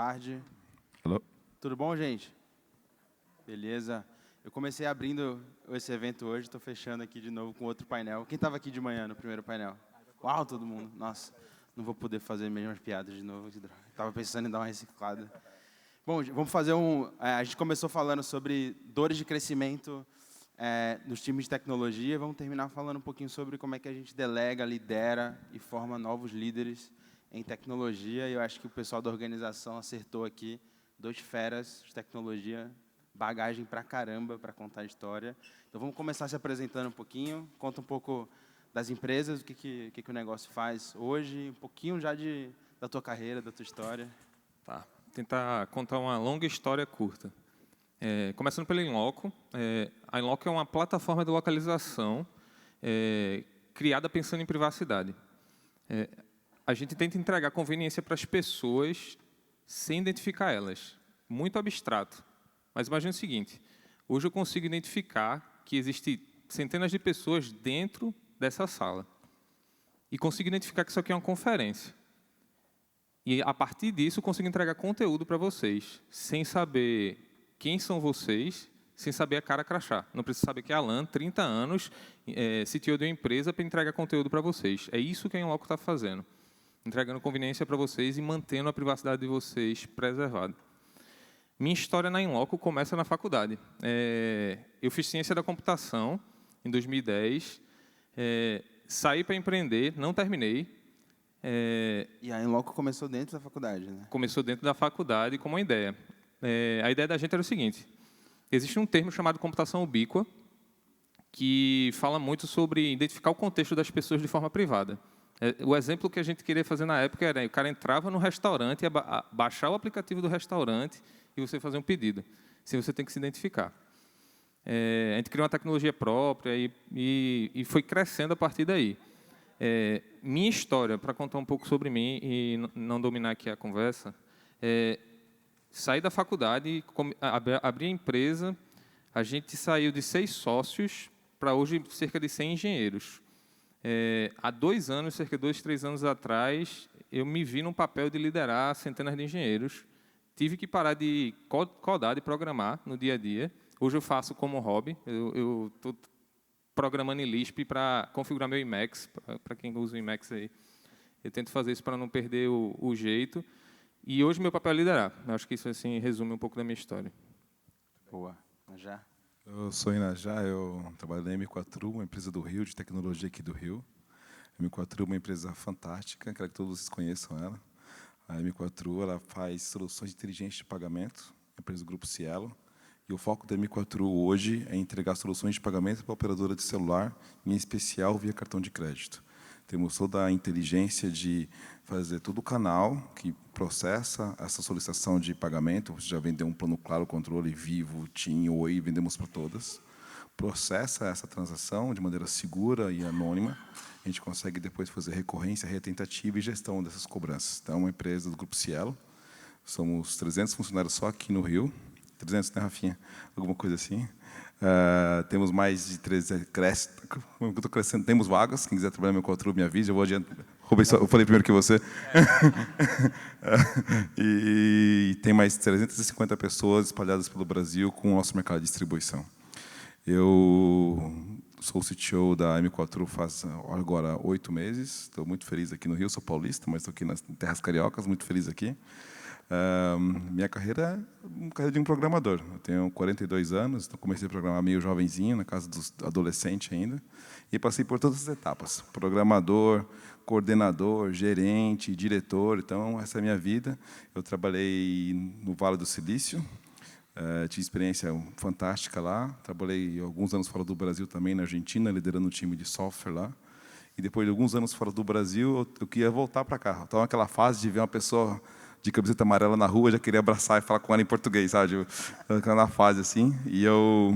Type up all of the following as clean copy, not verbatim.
tarde. Alô? Tudo bom, gente? Beleza. Eu comecei abrindo esse evento hoje, estou fechando aqui de novo com outro painel. Quem estava aqui de manhã no primeiro painel? Uau, todo mundo. Nossa, não vou poder fazer as mesmas piadas de novo. Estava pensando em dar uma reciclada. Bom, vamos fazer a gente começou falando sobre dores de crescimento nos times de tecnologia. Vamos terminar falando um pouquinho sobre como é que a gente delega, lidera e forma novos líderes em tecnologia. E eu acho que o pessoal da organização acertou aqui. 2 feras de tecnologia, bagagem pra caramba para contar a história. Então, vamos começar se apresentando um pouquinho. Conta um pouco das empresas, o que o negócio faz hoje, um pouquinho já da tua carreira, da tua história. Tá. Tentar contar uma longa história curta. Começando pela Inloco. A Inloco é uma plataforma de localização criada pensando em privacidade. A gente tenta entregar conveniência para as pessoas sem identificar elas. Muito abstrato. Mas imagine o seguinte, hoje eu consigo identificar que existem centenas de pessoas dentro dessa sala. E consigo identificar que isso aqui é uma conferência. E, a partir disso, eu consigo entregar conteúdo para vocês, sem saber quem são vocês, sem saber a cara crachá. Não precisa saber que é Alan, 30 anos, CTO de uma empresa, para entregar conteúdo para vocês. É isso que a Inloco está fazendo. Entregando conveniência para vocês e mantendo a privacidade de vocês preservada. Minha história na Inloco começa na faculdade. Eu fiz ciência da computação em 2010, saí para empreender, não terminei. E a Inloco começou dentro da faculdade, né? Começou dentro da faculdade como uma ideia. A ideia da gente era o seguinte, existe um termo chamado computação ubíqua, que fala muito sobre identificar o contexto das pessoas de forma privada. O exemplo que a gente queria fazer na época era, o cara entrava no restaurante, ia baixar o aplicativo do restaurante e você fazer um pedido. Assim você tem que se identificar. A gente criou uma tecnologia própria e foi crescendo a partir daí. Minha história, para contar um pouco sobre mim e não dominar aqui a conversa, saí da faculdade, abri a empresa, a gente saiu de 6 sócios para hoje cerca de 100 engenheiros. Há 2 anos, cerca de 2, 3 anos atrás, eu me vi num papel de liderar centenas de engenheiros. Tive que parar de codar, de programar no dia a dia. Hoje eu faço como hobby. Eu estou programando em Lisp para configurar meu Emacs. Para quem usa o Emacs aí, eu tento fazer isso para não perder o jeito. E hoje meu papel é liderar. Eu acho que isso assim resume um pouco da minha história. Boa. Já. Eu sou Inajá, eu trabalho na M4U, uma empresa do Rio, de tecnologia aqui do Rio. A M4U é uma empresa fantástica, quero que todos vocês conheçam ela. A M4U ela faz soluções de inteligência de pagamento, empresa do Grupo Cielo. E o foco da M4U hoje é entregar soluções de pagamento para a operadora de celular, em especial via cartão de crédito. Temos toda a inteligência de fazer todo o canal que processa essa solicitação de pagamento. Você já vendeu um plano Claro, Controle, Vivo, TIM, Oi, vendemos para todas. Processa essa transação de maneira segura e anônima. A gente consegue depois fazer recorrência, retentativa e gestão dessas cobranças. Então, é uma empresa do Grupo Cielo. Somos 300 funcionários só aqui no Rio. 300, né, Rafinha? Alguma coisa assim. Temos mais de 300, crescendo, temos vagas, quem quiser trabalhar no meu 4, me avise, eu vou adiante. Eu falei primeiro que você. E tem mais 350 pessoas espalhadas pelo Brasil com o nosso mercado de distribuição. Eu sou o CTO da M4 faz agora 8 meses, estou muito feliz aqui no Rio, sou paulista, mas estou aqui nas terras cariocas, muito feliz aqui. Minha carreira é uma carreira de um programador. Eu tenho 42 anos, então comecei a programar meio jovenzinho, na casa dos adolescentes ainda, e passei por todas as etapas. Programador, coordenador, gerente, diretor, então essa é a minha vida. Eu trabalhei no Vale do Silício, tive experiência fantástica lá, trabalhei alguns anos fora do Brasil também, na Argentina, liderando um time de software lá. E depois de alguns anos fora do Brasil, eu queria voltar para cá. Estava naquela fase de ver uma pessoa de camiseta amarela na rua, já queria abraçar e falar com ela em português, sabe? Na fase assim. E eu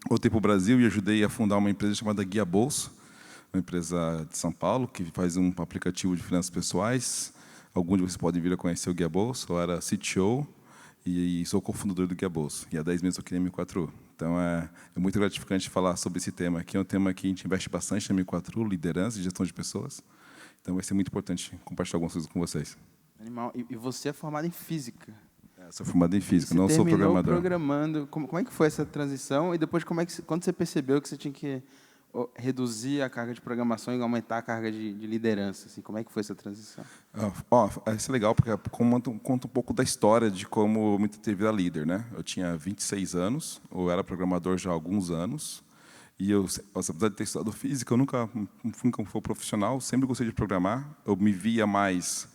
voltei para o Brasil e ajudei a fundar uma empresa chamada Guia Bolso, uma empresa de São Paulo que faz um aplicativo de finanças pessoais. Alguns de vocês podem vir a conhecer o Guia Bolso. Eu era CTO e sou cofundador do Guia Bolso. E há 10 meses eu aqui na M4U. Então, é muito gratificante falar sobre esse tema aqui. É um tema que a gente investe bastante na M4U, liderança e gestão de pessoas. Então, vai ser muito importante compartilhar algumas coisas com vocês. Animal. E você é formado em física. Sou formado em física, Você não sou terminou programador. programando. Como é que foi essa transição? E depois, quando você percebeu que você tinha que reduzir a carga de programação e aumentar a carga de liderança? Assim, como é que foi essa transição? Isso é legal, porque conta um pouco da história de como eu me teve a líder, né? Eu tinha 26 anos, eu era programador já há alguns anos, e apesar de ter estudado física, eu nunca fui profissional, sempre gostei de programar. Eu me via mais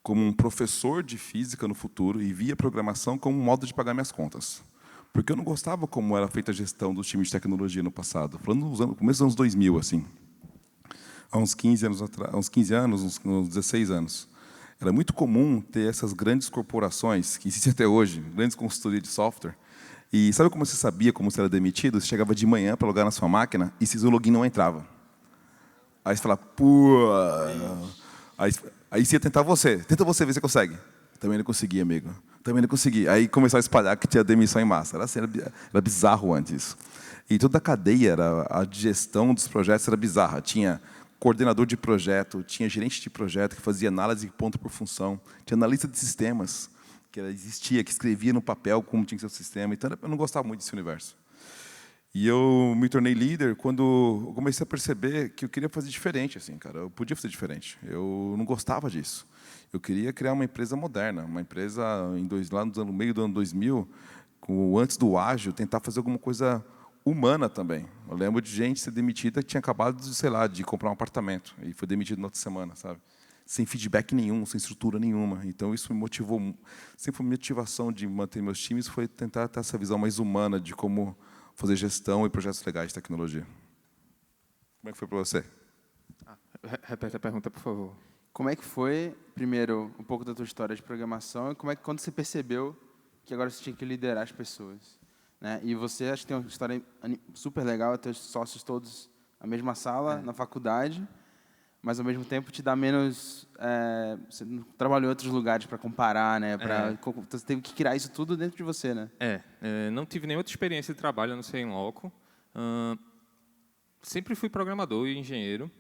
como um professor de física no futuro e via programação como um modo de pagar minhas contas. Porque eu não gostava como era feita a gestão dos times de tecnologia no passado, falando no começo dos anos 2000, assim. Há uns 15 anos atrás, uns 16 anos. Era muito comum ter essas grandes corporações, que existem até hoje, grandes consultorias de software. E sabe como você sabia como você era demitido? Você chegava de manhã para logar na sua máquina e se o login não entrava. Aí você fala, pô... Aí você ia tentar tenta você ver se você consegue. Também não consegui, amigo. Também não consegui. Aí começou a espalhar que tinha demissão em massa. Era bizarro antes. E toda a cadeia, a gestão dos projetos era bizarra. Tinha coordenador de projeto, tinha gerente de projeto que fazia análise de ponto por função, tinha analista de sistemas que existia, que escrevia no papel como tinha que ser o sistema. Então eu não gostava muito desse universo. E eu me tornei líder quando eu comecei a perceber que eu queria fazer diferente, assim, cara. Eu podia fazer diferente. Eu não gostava disso. Eu queria criar uma empresa moderna, uma empresa lá no meio do ano 2000, antes do ágil, tentar fazer alguma coisa humana também. Eu lembro de gente ser demitida que tinha acabado de, sei lá, de comprar um apartamento e foi demitido na outra semana, sabe? Sem feedback nenhum, sem estrutura nenhuma. Então isso me motivou. Sempre foi motivação de manter meus times foi tentar ter essa visão mais humana de como fazer gestão e projetos legais de tecnologia. Como é que foi para você? Repete a pergunta, por favor. Como é que foi, primeiro, um pouco da tua história de programação e como é que quando você percebeu que agora você tinha que liderar as pessoas, né? E você acho que tem uma história super legal, teus sócios todos na mesma sala, na faculdade, mas ao mesmo tempo te dá menos... você não trabalhou em outros lugares para comparar, né? Você teve que criar isso tudo dentro de você, né? Não tive nenhuma outra experiência de trabalho, a não ser em loco. Sempre fui programador e engenheiro.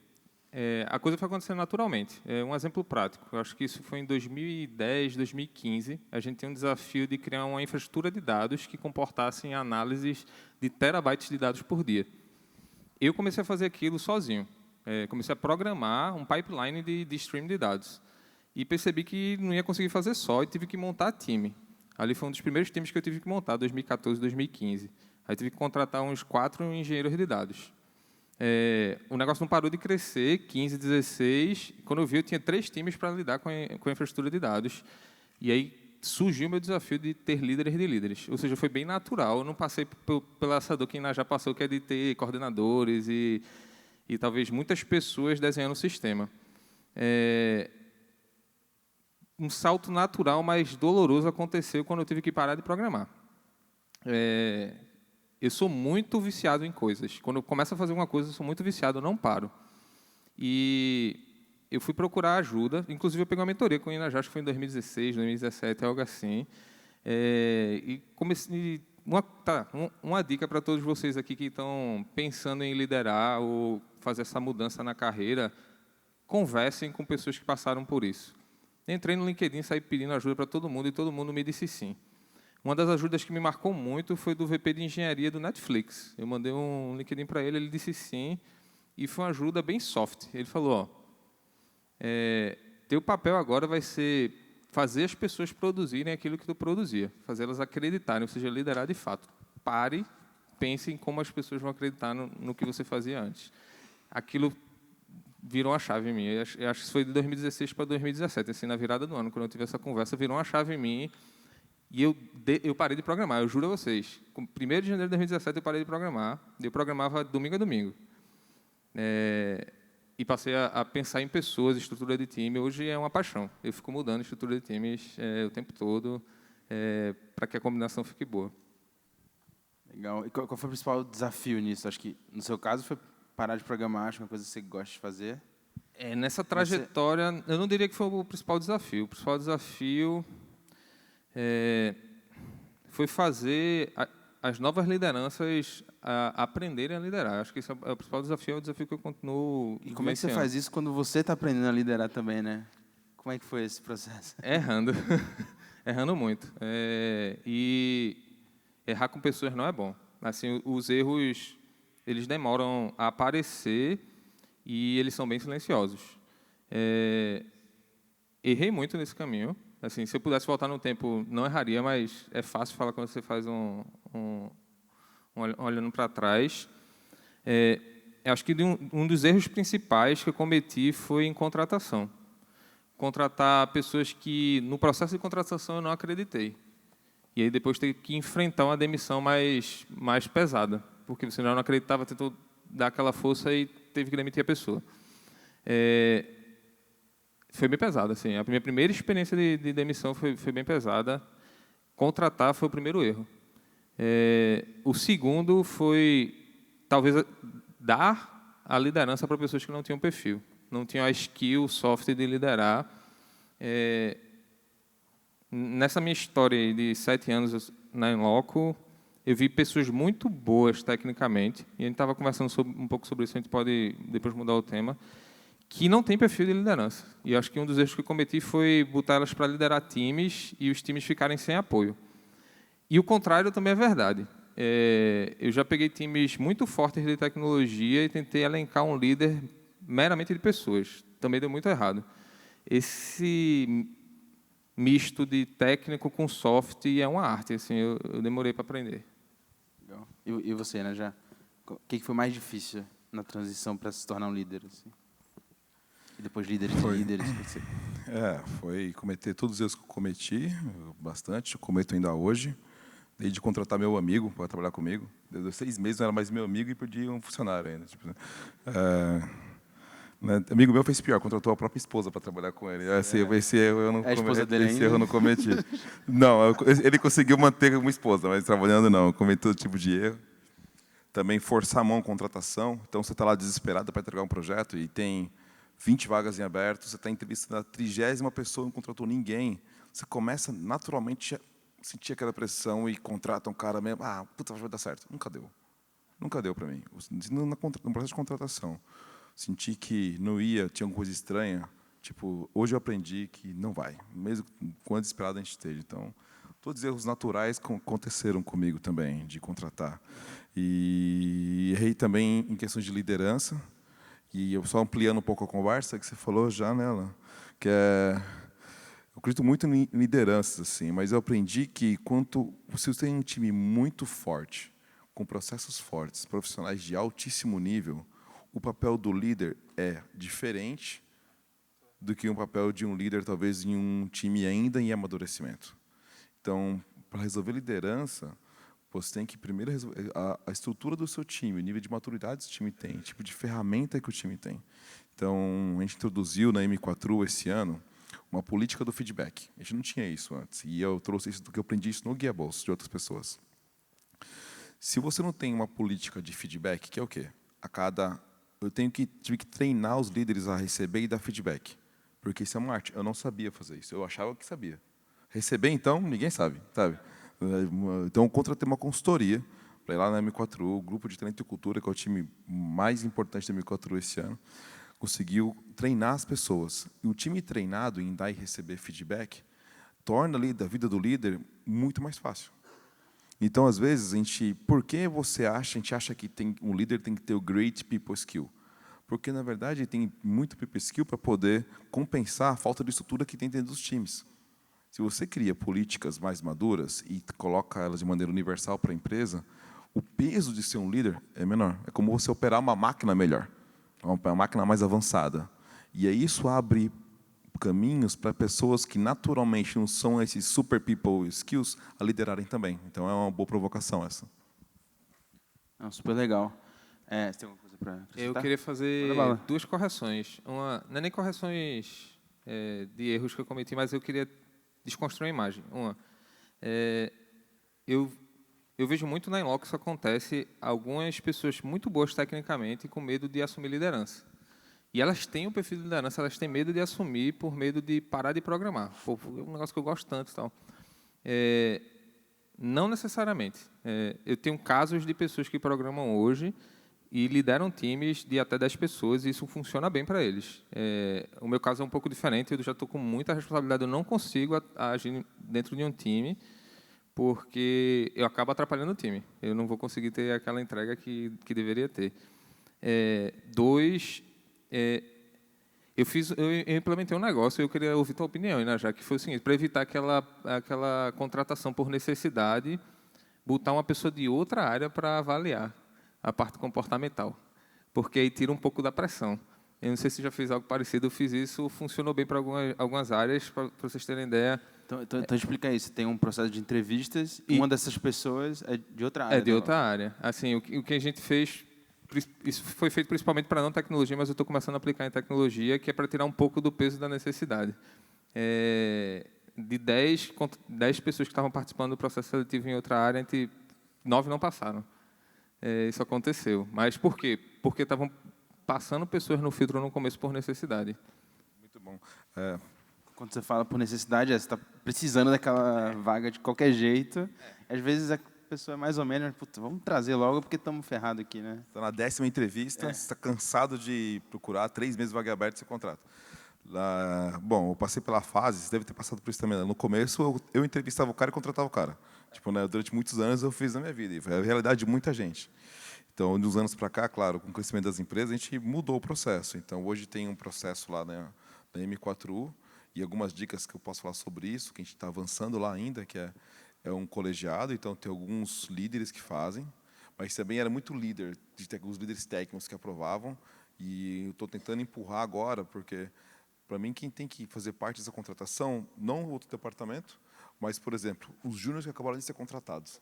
A coisa foi acontecendo naturalmente. Um exemplo prático. Eu acho que isso foi em 2010, 2015. A gente tem um desafio de criar uma infraestrutura de dados que comportassem análises de terabytes de dados por dia. Eu comecei a fazer aquilo sozinho. Comecei a programar um pipeline de stream de dados. E percebi que não ia conseguir fazer só e tive que montar time. Ali foi um dos primeiros times que eu tive que montar, 2014, 2015. Aí tive que contratar uns 4 engenheiros de dados. O negócio não parou de crescer, 15, 16. Quando eu vi, eu tinha 3 times para lidar com a infraestrutura de dados. E aí surgiu o meu desafio de ter líderes de líderes. Ou seja, foi bem natural. Eu não passei pela essa dor que já passou, que é de ter coordenadores e talvez muitas pessoas desenhando o sistema. Um salto natural, mas doloroso, aconteceu quando eu tive que parar de programar. Eu sou muito viciado em coisas. Quando eu começo a fazer uma coisa, eu sou muito viciado, eu não paro. E eu fui procurar ajuda. Inclusive, eu peguei uma mentoria com o Inajá, acho que foi em 2016, 2017, algo assim. E comecei... Uma dica para todos vocês aqui que estão pensando em liderar ou fazer essa mudança na carreira, conversem com pessoas que passaram por isso. Entrei no LinkedIn, saí pedindo ajuda para todo mundo e todo mundo me disse sim. Uma das ajudas que me marcou muito foi do VP de engenharia do Netflix. Eu mandei um LinkedIn para ele, ele disse sim, e foi uma ajuda bem soft. Ele falou, teu papel agora vai ser fazer as pessoas produzirem aquilo que tu produzia, fazer elas acreditarem, ou seja, liderar de fato. Pare, pense em como as pessoas vão acreditar no que você fazia antes. Aquilo virou uma chave em mim. Eu acho que isso foi de 2016 para 2017, assim, na virada do ano, quando eu tive essa conversa, virou uma chave em mim e eu parei de programar, eu juro a vocês. Com 1º de janeiro de 2017 eu parei de programar, eu programava domingo a domingo. E passei a pensar em pessoas, estrutura de time. Hoje é uma paixão. Eu fico mudando estrutura de times o tempo todo para que a combinação fique boa. Legal. E qual foi o principal desafio nisso? Acho que, no seu caso, foi parar de programar, acho que é uma coisa que você gosta de fazer. Nessa trajetória, eu não diria que foi o principal desafio. O principal desafio foi fazer as novas lideranças aprenderem a liderar. Acho que esse é o principal desafio, é o desafio que eu continuo E como é que você faz isso quando você está aprendendo a liderar também, né? Como é que foi esse processo? Errando. Errando muito. E errar com pessoas não é bom. Assim, os erros, eles demoram a aparecer e eles são bem silenciosos. Errei muito nesse caminho. Assim, se eu pudesse voltar no tempo, não erraria, mas é fácil falar quando você faz olhando para trás. Eu acho que um dos erros principais que eu cometi foi em contratação. Contratar pessoas que, no processo de contratação, eu não acreditei. E aí depois ter que enfrentar uma demissão mais pesada, porque você não acreditava, tentou dar aquela força e teve que demitir a pessoa. Foi bem pesado, assim. A minha primeira experiência de demissão foi bem pesada. Contratar foi o primeiro erro. O segundo foi, talvez, dar a liderança para pessoas que não tinham perfil, não tinham a skill, soft de liderar. Nessa minha história de 7 anos na Inloco, eu vi pessoas muito boas tecnicamente, e a gente estava conversando um pouco sobre isso, a gente pode depois mudar o tema, que não tem perfil de liderança. E acho que um dos erros que eu cometi foi botar elas para liderar times e os times ficarem sem apoio. E o contrário também é verdade. Eu já peguei times muito fortes de tecnologia e tentei elencar um líder meramente de pessoas. Também deu muito errado. Esse misto de técnico com soft é uma arte. Assim, eu demorei para aprender. Legal. E você, né? O que foi mais difícil na transição para se tornar um líder? Assim? E depois líder de líderes? Foi cometer todos os erros que eu cometi, bastante. Eu cometo ainda hoje. Desde contratar meu amigo para trabalhar comigo. Desde 6 meses não era mais meu amigo e perdi um funcionário ainda. Tipo, amigo meu fez pior, contratou a própria esposa para trabalhar com ele. Esse erro eu não a esposa dele esse ainda? erro eu não cometi. Não, ele conseguiu manter uma esposa, mas trabalhando não. Eu cometi todo tipo de erro. Também forçar a mão contratação. Então você está lá desesperado para entregar um projeto e tem 20 vagas em aberto, você está entrevistando a 30ª pessoa, não contratou ninguém. Você começa naturalmente a sentir aquela pressão e contrata um cara mesmo. Puta, vai dar certo. Nunca deu. Nunca deu para mim. No processo de contratação, senti que não ia, tinha alguma coisa estranha. Tipo, hoje eu aprendi que não vai, mesmo quando desesperado a gente esteja. Então, todos os erros naturais aconteceram comigo também, de contratar. E errei também em questões de liderança. E eu só ampliando um pouco a conversa que você falou já nela, que eu acredito muito em lideranças, assim, mas eu aprendi que se você tem um time muito forte, com processos fortes, profissionais de altíssimo nível, o papel do líder é diferente do que um papel de um líder, talvez, em um time ainda em amadurecimento. Então, para resolver liderança, você tem que primeiro resolver a estrutura do seu time, o nível de maturidade que o time tem, o tipo de ferramenta que o time tem. Então, a gente introduziu na M4 esse ano uma política do feedback. A gente não tinha isso antes. E eu trouxe isso do que eu aprendi isso no Guia Bolsa de outras pessoas. Se você não tem uma política de feedback, que é o quê? Eu tive que treinar os líderes a receber e dar feedback. Porque isso é uma arte. Eu não sabia fazer isso. Eu achava que sabia. Receber, então, ninguém sabe. Então, eu contratei uma consultoria para ir lá na M4, o grupo de talento e cultura, que é o time mais importante da M4 esse ano, conseguiu treinar as pessoas. E o time treinado em dar e receber feedback torna a vida do líder muito mais fácil. Então, às vezes, por que a gente acha que um líder tem que ter o great people skill? Porque, na verdade, tem muito people skill para poder compensar a falta de estrutura que tem dentro dos times. Se você cria políticas mais maduras e coloca elas de maneira universal para a empresa, o peso de ser um líder é menor. É como você operar uma máquina melhor, uma máquina mais avançada. E aí isso abre caminhos para pessoas que naturalmente não são esses super people skills a liderarem também. Então é uma boa provocação essa. Super legal. Você tem alguma coisa para acrescentar? Eu queria fazer 2 correções. Uma, não é nem correções de erros que eu cometi, mas eu queria desconstruir a imagem. Eu vejo muito na Inloco isso acontece, algumas pessoas muito boas tecnicamente com medo de assumir liderança. E elas têm o perfil de liderança, elas têm medo de assumir por medo de parar de programar. Pô, é um negócio que eu gosto tanto e tal. Não necessariamente. Eu tenho casos de pessoas que programam hoje e lideram times de até 10 pessoas, e isso funciona bem para eles. O meu caso é um pouco diferente, eu já estou com muita responsabilidade, eu não consigo agir dentro de um time, porque eu acabo atrapalhando o time. Eu não vou conseguir ter aquela entrega que deveria ter. Dois, eu implementei um negócio e eu queria ouvir tua opinião, né, já que foi o seguinte, para evitar aquela contratação por necessidade, botar uma pessoa de outra área para avaliar a parte comportamental, porque aí tira um pouco da pressão. Eu não sei se já fez algo parecido, eu fiz isso, funcionou bem para algumas áreas, para vocês terem ideia. Então explica isso. Tem um processo de entrevistas e uma dessas pessoas é de outra área. É de outra área. Assim, o que a gente fez, isso foi feito principalmente para não tecnologia, mas eu estou começando a aplicar em tecnologia, que é para tirar um pouco do peso da necessidade. De 10 pessoas que estavam participando do processo seletivo em outra área, 9 não passaram. Isso aconteceu. Mas por quê? Porque estavam passando pessoas no filtro no começo por necessidade. Muito bom. Quando você fala por necessidade, você está precisando daquela vaga de qualquer jeito. Às vezes a pessoa é mais ou menos, vamos trazer logo porque estamos ferrados aqui, né? Está na 10ª entrevista, você está cansado de procurar, 3 meses de vaga aberta, você contrata. Bom, eu passei pela fase, você deve ter passado por isso também. Né? No começo, eu entrevistava o cara e contratava o cara. Tipo, né, durante muitos anos eu fiz na minha vida, e foi a realidade de muita gente. Então, de uns anos para cá, claro, com o crescimento das empresas, a gente mudou o processo. Então, hoje tem um processo lá, né, na M4U, e algumas dicas que eu posso falar sobre isso, que a gente está avançando lá ainda, que é um colegiado, então tem alguns líderes que fazem, mas também era muito líder, de ter alguns líderes técnicos que aprovavam, e eu estou tentando empurrar agora, porque, para mim, quem tem que fazer parte dessa contratação, não o outro departamento, mas, por exemplo, os júniores que acabaram de ser contratados.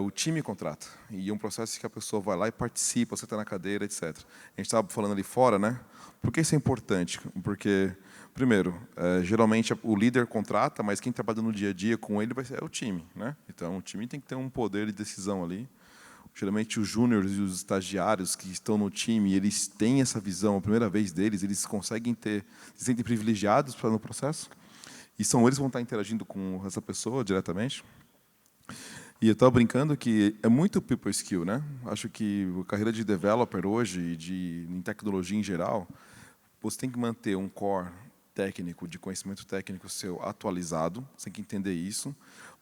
O time contrata, e é um processo que a pessoa vai lá e participa, você está na cadeira, etc. A gente estava falando ali fora, né? Por que isso é importante? Porque, primeiro, geralmente o líder contrata, mas quem trabalha no dia a dia com ele é o time, né? Então, o time tem que ter um poder de decisão ali. Geralmente, os júniores e os estagiários que estão no time, eles têm essa visão, a primeira vez deles, eles conseguem se sentem privilegiados no processo, e são eles que vão estar interagindo com essa pessoa diretamente. E eu estava brincando que é muito people skill, né? Acho que a carreira de developer hoje, em tecnologia em geral, você tem que manter um core técnico, de conhecimento técnico seu atualizado, você tem que entender isso,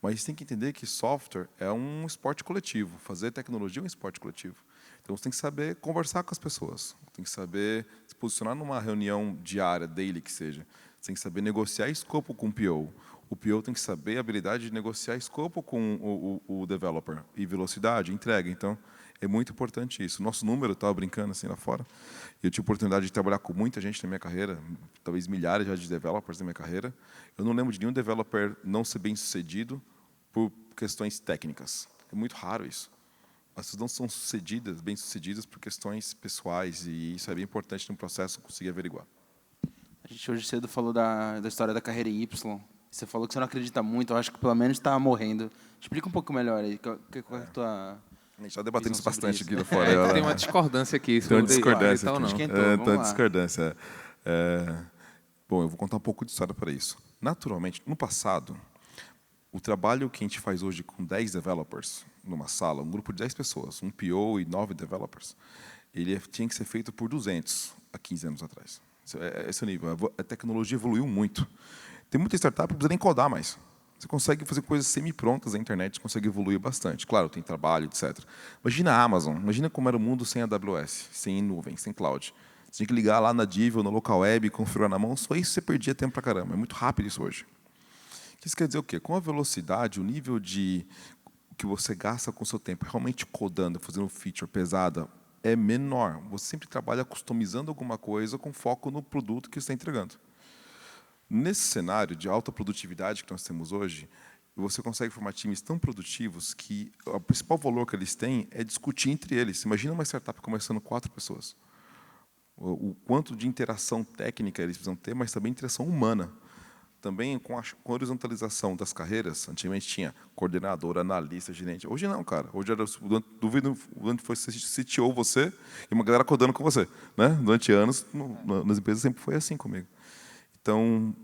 mas você tem que entender que software é um esporte coletivo, fazer tecnologia é um esporte coletivo. Então, você tem que saber conversar com as pessoas, tem que saber se posicionar numa reunião diária, daily que seja, você tem que saber negociar escopo com o PO. O PO tem que saber a habilidade de negociar escopo com o developer e velocidade, entrega. Então, é muito importante isso. Nosso número, eu estava brincando assim lá fora, e eu tive a oportunidade de trabalhar com muita gente na minha carreira, talvez milhares já de developers na minha carreira. Eu não lembro de nenhum developer não ser bem-sucedido por questões técnicas. É muito raro isso. As pessoas não são bem-sucedidas por questões pessoais, e isso é bem importante no processo conseguir averiguar. A gente hoje cedo falou da história da carreira em Y. Você falou que você não acredita muito, eu acho que pelo menos está morrendo. Explica um pouco melhor aí, qual é a tua... A gente está debatendo isso bastante aqui lá fora. fora. Tem uma discordância aqui. Tem uma discordância então, aqui. Esquentou, Tem uma discordância. Bom, eu vou contar um pouco de história para isso. Naturalmente, no passado, o trabalho que a gente faz hoje com 10 developers numa sala, um grupo de 10 pessoas, um PO e 9 developers, ele tinha que ser feito por 200 há 15 anos atrás. Esse é o nível. A tecnologia evoluiu muito. Tem muita startup que não precisa nem codar mais. Você consegue fazer coisas semi-prontas na internet, consegue evoluir bastante. Claro, tem trabalho, etc. Imagina a Amazon, imagina como era o mundo sem AWS, sem nuvem, sem cloud. Você tinha que ligar lá na Div ou no local web, configurar na mão, só isso você perdia tempo pra caramba. É muito rápido isso hoje. Isso quer dizer o quê? Com a velocidade, o nível de que você gasta com o seu tempo realmente codando, fazendo feature pesada, é menor. Você sempre trabalha customizando alguma coisa com foco no produto que você está entregando. Nesse cenário de alta produtividade que nós temos hoje, você consegue formar times tão produtivos que o principal valor que eles têm é discutir entre eles. Imagina uma startup começando 4 pessoas. O quanto de interação técnica eles precisam ter, mas também interação humana. Também com a horizontalização das carreiras, antigamente tinha coordenador, analista, gerente. Hoje não, cara. Hoje, duvido onde foi CTO você e uma galera codando com você. Né? Durante anos, nas empresas sempre foi assim comigo. Então,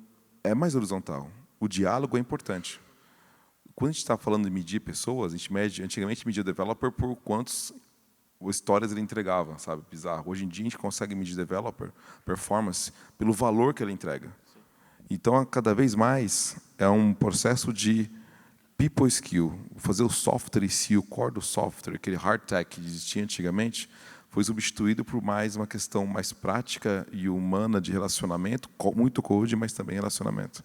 é mais horizontal. O diálogo é importante. Quando a gente está falando de medir pessoas, a gente antigamente media developer por quantos o stories ele entregava, sabe? Bizarro. Hoje em dia a gente consegue medir developer performance pelo valor que ele entrega. Então, cada vez mais é um processo de people skill, fazer o software em si, o core do software, aquele hard tech que existia antigamente, foi substituído por mais uma questão mais prática e humana de relacionamento, muito code, mas também relacionamento.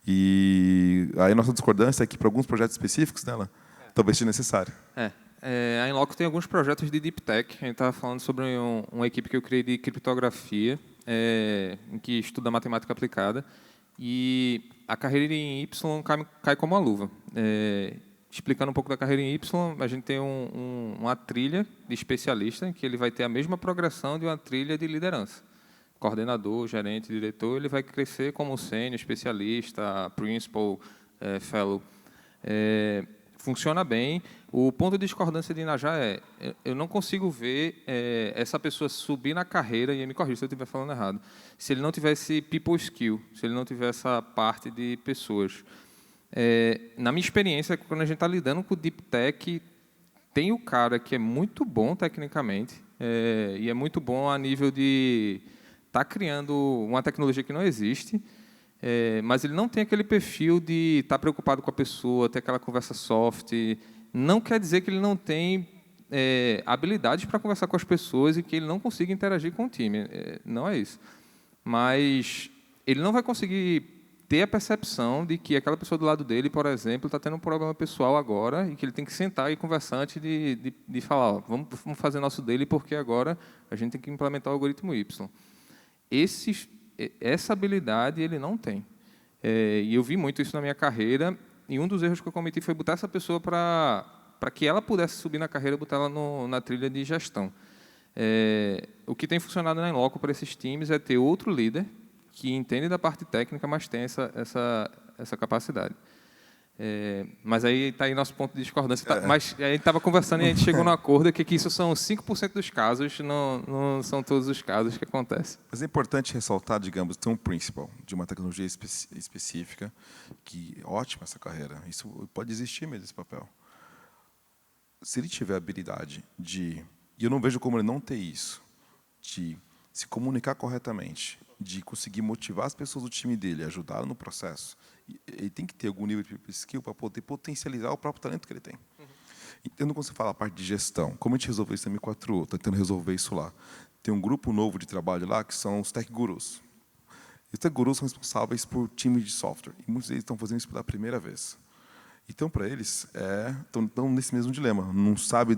E aí a nossa discordância é que para alguns projetos específicos dela, talvez seja necessário. A Inloco tem alguns projetos de Deep Tech. A gente estava falando sobre uma equipe que eu criei de criptografia, em que estuda matemática aplicada. E a carreira em Y cai como uma luva. Explicando um pouco da carreira em Y, a gente tem uma trilha de especialista, que ele vai ter a mesma progressão de uma trilha de liderança. Coordenador, gerente, diretor, ele vai crescer como sênior, especialista, principal, fellow. Funciona bem. O ponto de discordância de Inajá eu não consigo ver essa pessoa subir na carreira, e me corrija se eu estiver falando errado, se ele não tivesse people skill, se ele não tiver essa parte de pessoas. Na minha experiência, quando a gente está lidando com o Deep Tech, tem o cara que é muito bom tecnicamente, e é muito bom a nível de estar criando uma tecnologia que não existe, mas ele não tem aquele perfil de estar preocupado com a pessoa, ter aquela conversa soft. Não quer dizer que ele não tem habilidades para conversar com as pessoas e que ele não consiga interagir com o time. Não é isso. Mas ele não vai conseguir ter a percepção de que aquela pessoa do lado dele, por exemplo, está tendo um problema pessoal agora e que ele tem que sentar e conversar antes de falar, ó, vamos fazer nosso dele porque agora a gente tem que implementar o algoritmo Y. Essa habilidade ele não tem. E eu vi muito isso na minha carreira, e um dos erros que eu cometi foi botar essa pessoa para que ela pudesse subir na carreira, botar ela na trilha de gestão. O que tem funcionado na Inloco para esses times é ter outro líder que entende da parte técnica, mas tem essa capacidade. Mas aí está aí nosso ponto de discordância. Mas a gente estava conversando e a gente chegou no acordo que isso são 5% dos casos, não são todos os casos que acontecem. Mas é importante ressaltar, digamos, tem um principal de uma tecnologia específica, que é ótima essa carreira. Isso pode existir mesmo, esse papel. Se ele tiver a habilidade de... E eu não vejo como ele não ter isso, de se comunicar corretamente, de conseguir motivar as pessoas do time dele, ajudar no processo, ele tem que ter algum nível de skill para poder potencializar o próprio talento que ele tem. Eu não consigo falar a parte de gestão. Como a gente resolveu isso na M4U, estou tentando resolver isso lá. Tem um grupo novo de trabalho lá, que são os Tech Gurus. Os Tech Gurus são responsáveis por times de software, e muitos deles estão fazendo isso pela primeira vez. Então, para eles, estão nesse mesmo dilema. Não sabe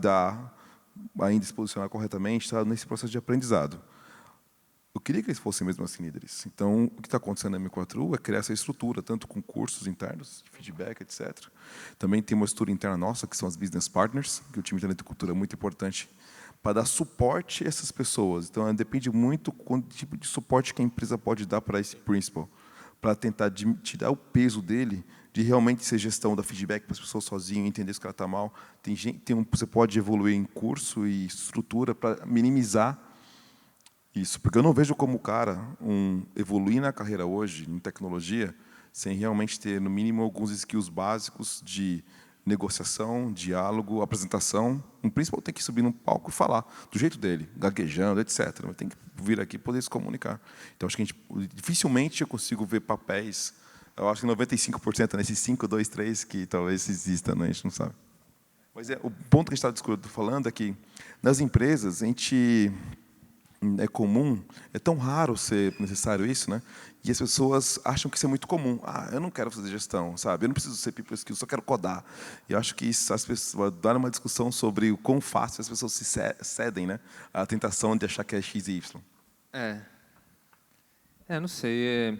ainda se posicionar corretamente, está nesse processo de aprendizado. Eu queria que eles fossem mesmo assim líderes. Então, o que está acontecendo na M4U é criar essa estrutura, tanto com cursos internos, de feedback, etc. Também tem uma estrutura interna nossa, que são as business partners, que o time de talento e cultura é muito importante, para dar suporte a essas pessoas. Então, depende muito do tipo de suporte que a empresa pode dar para esse principal, para tentar tirar o peso dele de realmente ser gestão da feedback para as pessoas sozinho, entender se o cara está mal. Você pode evoluir em curso e estrutura para minimizar isso, porque eu não vejo como o cara evoluir na carreira hoje, em tecnologia, sem realmente ter, no mínimo, alguns skills básicos de negociação, diálogo, apresentação. Um principal tem que subir num palco e falar do jeito dele, gaguejando, etc. Mas tem que vir aqui e poder se comunicar. Então, acho que dificilmente eu consigo ver papéis, eu acho que 95% nesses 5, 2, 3 que talvez exista, né? A gente não sabe. Mas o ponto que a gente está falando é que, nas empresas, é comum, é tão raro ser necessário isso, né? E as pessoas acham que isso é muito comum. Eu não quero fazer gestão, sabe? Eu não preciso ser people skills, só quero codar. E eu acho que isso, as pessoas dar uma discussão sobre o quão fácil as pessoas se cedem, né? À tentação de achar que é X e Y. Não sei.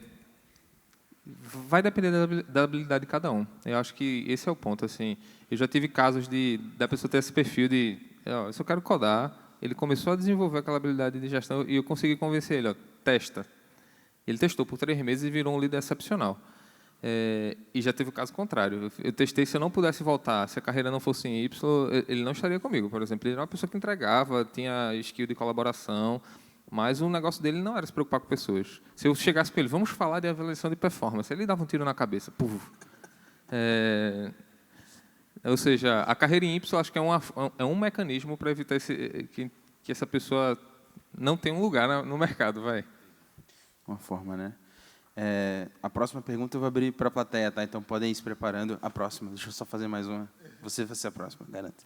Vai depender da habilidade de cada um. Eu acho que esse é o ponto. Assim, eu já tive casos da pessoa ter esse perfil de, eu só quero codar. Ele começou a desenvolver aquela habilidade de gestão e eu consegui convencer ele, testa. Ele testou por 3 meses e virou um líder excepcional. E já teve o caso contrário. Eu testei, se eu não pudesse voltar, se a carreira não fosse em Y, ele não estaria comigo, por exemplo. Ele era uma pessoa que entregava, tinha skill de colaboração, mas o negócio dele não era se preocupar com pessoas. Se eu chegasse com ele, vamos falar de avaliação de performance, ele dava um tiro na cabeça. Puf. Ou seja, a carreira em Y, acho que é um mecanismo para evitar que essa pessoa não tenha um lugar no mercado, vai. Uma forma, né? A próxima pergunta eu vou abrir para a plateia, tá? Então podem ir se preparando. A próxima, deixa eu só fazer mais uma. Você vai ser a próxima, garanto.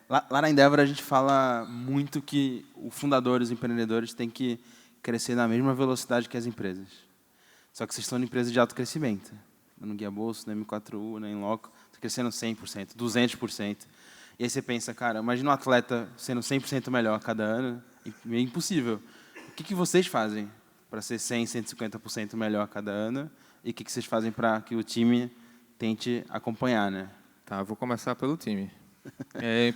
Lá na Endeavor a gente fala muito que o fundador, os empreendedores, têm que crescer na mesma velocidade que as empresas. Só que vocês estão em empresa de alto crescimento. No Guia Bolso, na M4U, na Inloco, está crescendo 100%, 200%. E aí você pensa, cara, imagina um atleta sendo 100% melhor a cada ano, é impossível. O que vocês fazem para ser 100%, 150% melhor a cada ano? E o que vocês fazem para que o time tente acompanhar, né? Tá, vou começar pelo time.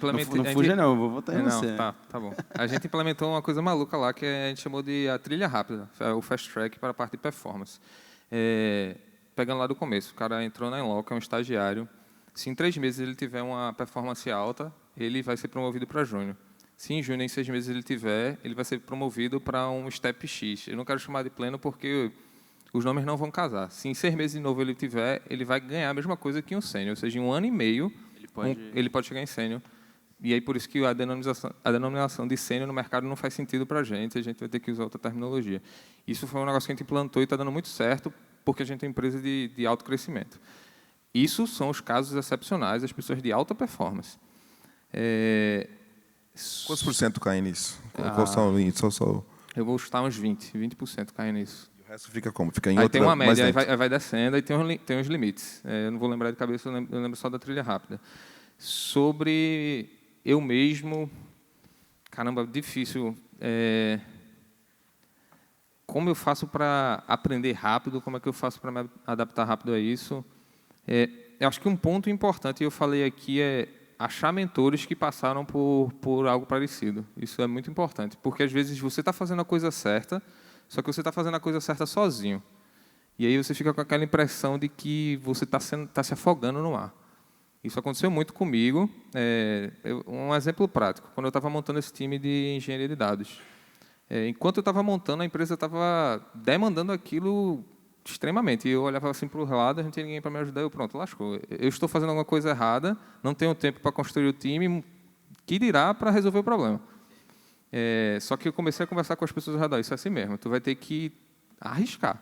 Não fuja não, vou votar em você. Tá bom. A gente implementou uma coisa maluca lá que a gente chamou de a trilha rápida, o fast track para a parte de performance. Pegando lá do começo, o cara entrou na Inloco, é um estagiário. Se em 3 meses ele tiver uma performance alta, ele vai ser promovido para júnior. Se em júnior, em 6 meses ele tiver, ele vai ser promovido para um step X. Eu não quero chamar de pleno porque os nomes não vão casar. Se em 6 meses de novo ele tiver, ele vai ganhar a mesma coisa que um sênior. Ou seja, em 1 ano e meio, ele pode chegar em sênior. E aí, por isso que a denominação de sênior no mercado não faz sentido para a gente vai ter que usar outra terminologia. Isso foi um negócio que a gente implantou e está dando muito certo, porque a gente é uma empresa de alto crescimento. Isso são os casos excepcionais das pessoas de alta performance. Quantos por cento caem nisso? Qual são os índices? Eu vou chutar uns 20% caem nisso. E o resto fica como? Fica em aí outra, tem uma média, aí vai descendo, aí tem uns limites. Eu não vou lembrar de cabeça, eu lembro só da trilha rápida. Sobre eu mesmo, caramba, difícil. Como eu faço para aprender rápido? Como é que eu faço para me adaptar rápido a isso? Eu acho que um ponto importante, eu falei aqui, é achar mentores que passaram por algo parecido. Isso é muito importante, porque às vezes você está fazendo a coisa certa, só que você está fazendo a coisa certa sozinho. E aí você fica com aquela impressão de que você está se afogando no mar. Isso aconteceu muito comigo. Um exemplo prático, quando eu estava montando esse time de engenharia de dados. Enquanto eu estava montando, a empresa estava demandando aquilo extremamente. E eu olhava assim para o lado, não tinha ninguém para me ajudar, eu pronto, lascou. Eu estou fazendo alguma coisa errada, não tenho tempo para construir o time, que dirá para resolver o problema. Só que eu comecei a conversar com as pessoas ao redor, isso é assim mesmo, tu vai ter que arriscar.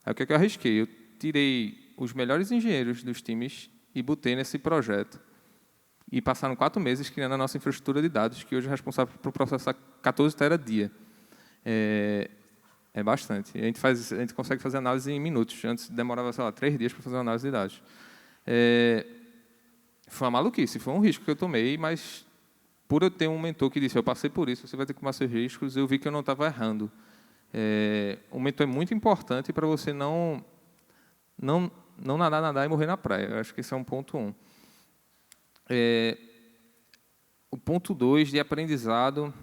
Aí o que é que eu arrisquei? Eu tirei os melhores engenheiros dos times e botei nesse projeto. E passaram 4 meses criando a nossa infraestrutura de dados, que hoje é responsável por processar 14 tera dia. É bastante. A gente consegue fazer análise em minutos. Antes demorava, sei lá, 3 dias para fazer uma análise de dados. Foi uma maluquice, foi um risco que eu tomei, mas por eu ter um mentor que disse, eu passei por isso, você vai ter que tomar seus riscos, eu vi que eu não estava errando. O mentor é muito importante para você não nadar e morrer na praia. Eu acho que esse é um ponto 1. O ponto 2, de aprendizado,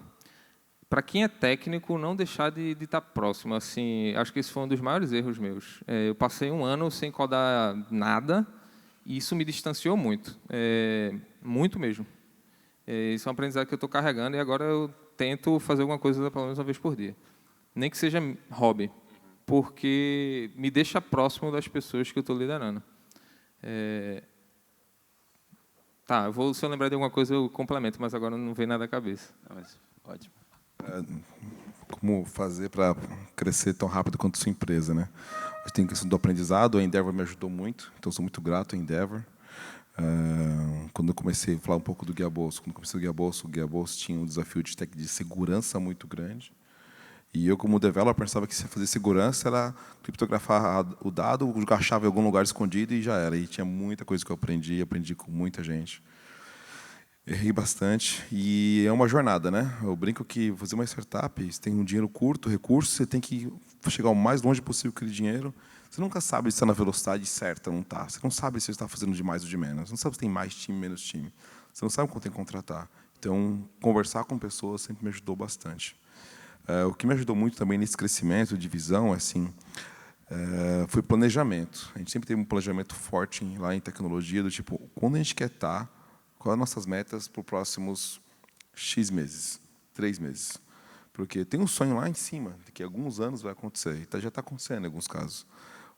para quem é técnico, não deixar de estar próximo. Assim, acho que esse foi um dos maiores erros meus. Eu passei 1 ano sem codar nada e isso me distanciou muito. Muito mesmo. Isso é um aprendizado que eu estou carregando e agora eu tento fazer alguma coisa pelo menos uma vez por dia. Nem que seja hobby, porque me deixa próximo das pessoas que eu estou liderando. Se eu lembrar de alguma coisa, eu complemento, mas agora não vem nada à cabeça. Ótimo. Como fazer para crescer tão rápido quanto sua empresa, né? Tem questão do aprendizado, a Endeavor me ajudou muito, então sou muito grato à Endeavor. Quando eu comecei a falar um pouco do Guia Bolso, o Guia Bolso tinha um desafio de segurança muito grande. E eu, como developer, pensava que se fazer segurança era criptografar o dado, achava em algum lugar escondido e já era. E tinha muita coisa que eu aprendi com muita gente. Errei bastante. E é uma jornada, né? Eu brinco que fazer uma startup, você tem um dinheiro curto, recurso, você tem que chegar o mais longe possível com aquele dinheiro. Você nunca sabe se está na velocidade certa ou não está. Você não sabe se você está fazendo de mais ou de menos. Você não sabe se tem mais time, menos time. Você não sabe quanto tem que contratar. Então, conversar com pessoas sempre me ajudou bastante. O que me ajudou muito também nesse crescimento de visão, assim, foi planejamento. A gente sempre teve um planejamento forte lá em tecnologia, do tipo, quando a gente quer estar, quais as nossas metas para os próximos X meses, 3 meses. Porque tem um sonho lá em cima, de que alguns anos vai acontecer, e já está acontecendo em alguns casos.